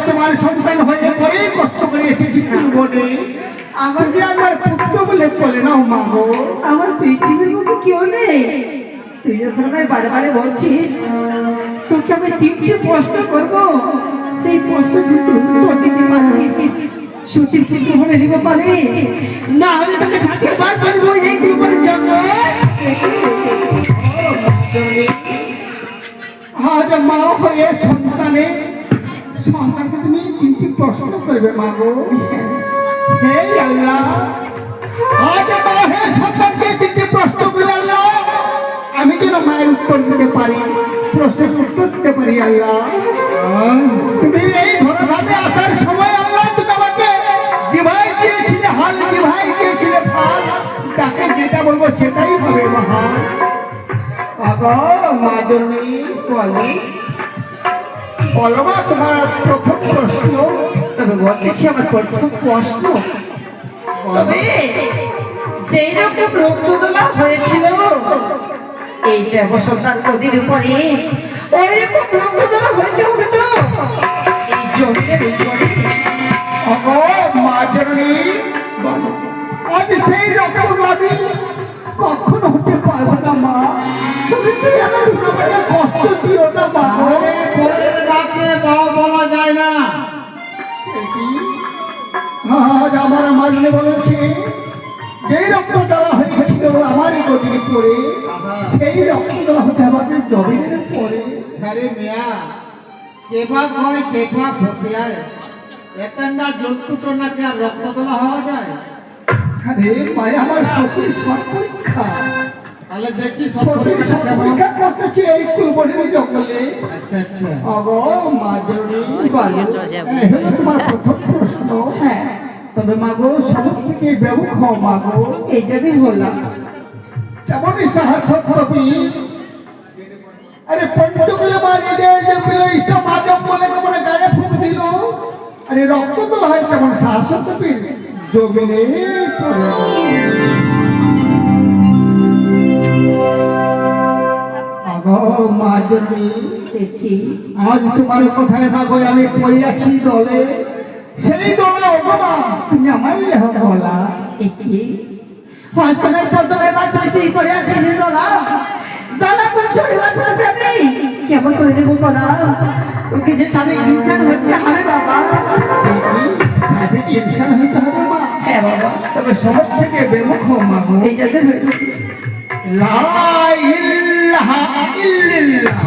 তোমার সন্তান হয়ে পরে কষ্ট করে এসেছি বলে আমার পুত্র বলে বলে নাও মা গো। আমার পৃথিবীর মধ্যে কেউ নেই। তুই যখন আমায় বারে বারে বলছিস তোকে আমি তিনটে প্রশ্ন করবো, সেই প্রশ্ন উত্তর দিতে পারিস সতীর পুত্র বলে নিব পারে, না হলে তোকে থাকে বার করবো এই গ্রুপের জন্য। আজ মা হয়ে সন্তানকে তুমি তিনটি প্রশ্ন করবে মা গো। হে আল্লাহ, আজ মা হয়ে সন্তানকে তিনটি প্রশ্ন করে আল্লাহ আমি যেন মায়ের উত্তর দিতে পারি, প্রশ্নের উত্তর দিতে পারি। আল্লাহ তুমি এই ধরাধামে আসার সময় আল্লাহ তুমি আমাকে জিভাই দিয়েছিলে হাল, জিভাই দিয়েছিলে ফাল, যাকে যেটা বলবো সেটাই হবে মহা। মা জননী বলো মা তোমার প্রথম প্রশ্ন। তবে বলতেছি আমার প্রথম প্রশ্ন, তবে সেই রকম রক্ত তোলা হয়েছিল এই দেবসন্তান নদীর উপরে, ওই রকম রক্ত তোলা হইতে হবে তো এই জমির উপরে। মা জননী আজ সেই রক্ত আমি কখনো হতে পারবো না মা। তুমি আমার কষ্ট দিও না মা। বলা যায় না। আজ আমার মাঝে বলেছে যেই রক্ত দেওয়া হয়েছিল আমারই গদির পরে, সেই রক্ত দেওয়া হতে আমাদের জমিনের পরে। আরে মিয়া কেবা কয় কেবা ভতিয়ায় এতটা জন্তুটো নাকি আর রক্ত তোলা হওয়া যায়? আরে মায়া আমার সতীর সৎ পরীক্ষা। তাহলে দেখি সতীর সৎ পরীক্ষা করতেছে এই কুলবনের জঙ্গলে। আচ্ছা আচ্ছা মা জননী হলো তোমার প্রথম প্রশ্ন। হ্যাঁ, তবে মাগো সব থেকে ব্যবুক হও মাগো। এই জন্যই বললাম কেমনই সাহস কবি। আরে পঞ্চগুলো মারিয়ে দেয় যেগুলো ঈশ্বর মাধব বলে কেমন গায়ে ফুক দিল। আরে রক্ত তোলা হয় কেমন সাহস কবি জমিনে মা জননী আজ তোমার কথায় মাগো আমি পড়িয়াছি দলে, সেই দলে অগমা তুমি আমার বলা কি হস্তনায় পদ্মনায় বাচ্চা তুই করে আছিস দলা দলা কোন শরীর বাচ্চা দেবে কেমন করে দেবো বলা? তোকে যে স্বামী ইনসান হতে হবে বাবা। স্বামী ইনসান হতে হবে মা? হ্যাঁ বাবা। তবে সব থেকে বেমুখ মাগো এই জন্য লা ইলাহা ইল্লাল্লাহ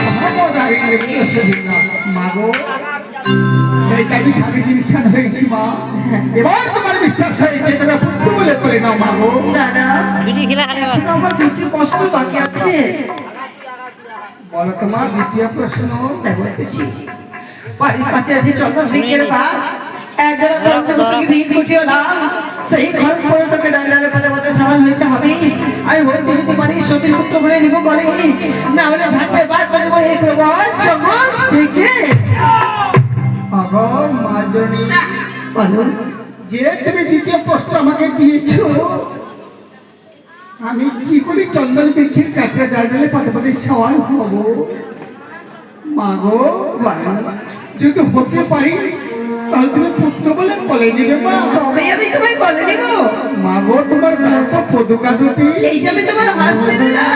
মুহাম্মাদুর মাগো এই আমি স্বামী নিঃসান হয়েছি মা, এবার তোমার বিশ্বাস হয়েছে তুমি পুত্র বলে করে নাও মাগো। দাদা এখন আমার দুটি প্রশ্ন বাকি আছে। বলো তোমার দ্বিতীয় প্রশ্ন। তাই বলতেছি বাড়ির পাশে আছে চন্দন বৃক্ষের গাছ, একজোড়া চন্দ্রমুখীকে ভিড় কুটিও না, সেই ঘর পরে তোকে ডাইলারে পদে পদে সামান হইতে হবে। আমি হইতে যদি পারি সতীর পুত্র বলে নিব বলে, না হলে ঝাঁকে বার করে দেবো এই গ্রহণ জগৎ থেকে। মাগো মাজনী, বলো যে তুমি দ্বিতীয় প্রশ্ন আমাকে দিয়েছো, আমি কি করে চন্দন বৃক্ষের কাছে ডাইলে পদে পদে সওয়াল হব মাগো? বলো যদি হতে পারি তাহলে তুমি পুত্র বলে কোলে নিবে মা। তবে আমি তোমায় বলে নিব। মাগো তোমার দাও তো পদুকা দুটি, এই যে আমি তোমার হাত দেবে না।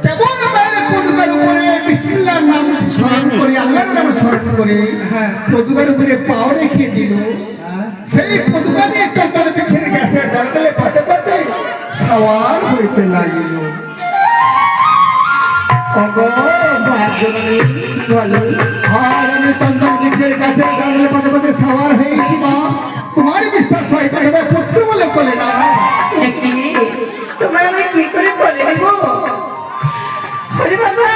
কেমন মায়ের পদুকার উপরে বিসমিল্লাহর নাম স্মরণ করে আল্লাহর নাম স্মরণ করে পদুকার উপরে পাও রেখে দিল, সেই পদুকা নিয়ে চন্দন পিছের গেছে জঙ্গলে পথে পথে সওয়ার হইতে লাগিল। ওগো মাজনী, বলো আর আমি চন্দন পিছের কাছে জঙ্গলে পথে পথে সওয়ার হয়েছি মা, তোমার বিশ্বাস হয় তাহলে পুত্র বলে চলে না। তোমায় আমি কি করে বলে নিব? আরে বাবা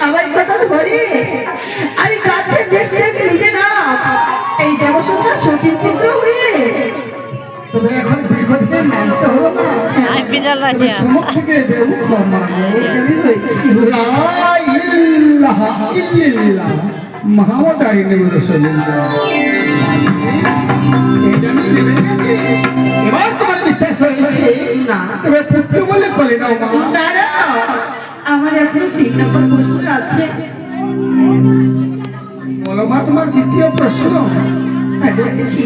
আমার কথা ধরে আরে গাছের দেশ থেকে নিজে না এই দেবসন্তার সতীর পুত্র হয়ে তবে এখন দীর্ঘদিনের নামতে হলো না, তবে সমুখ থেকে বেউ ক্ষমা আমি হয়েছি। মোহাম্মদ আইনুর রাসূলুল্লাহ। এবার তোমার বিশ্বাস হয়েছে না তবে পুত্র বলে করে নাও মা। দাঁড়াও, আমার এখনো 3 নম্বর প্রশ্ন আছে। বলো মা তোমার দ্বিতীয় প্রশ্ন। তাই বলেছি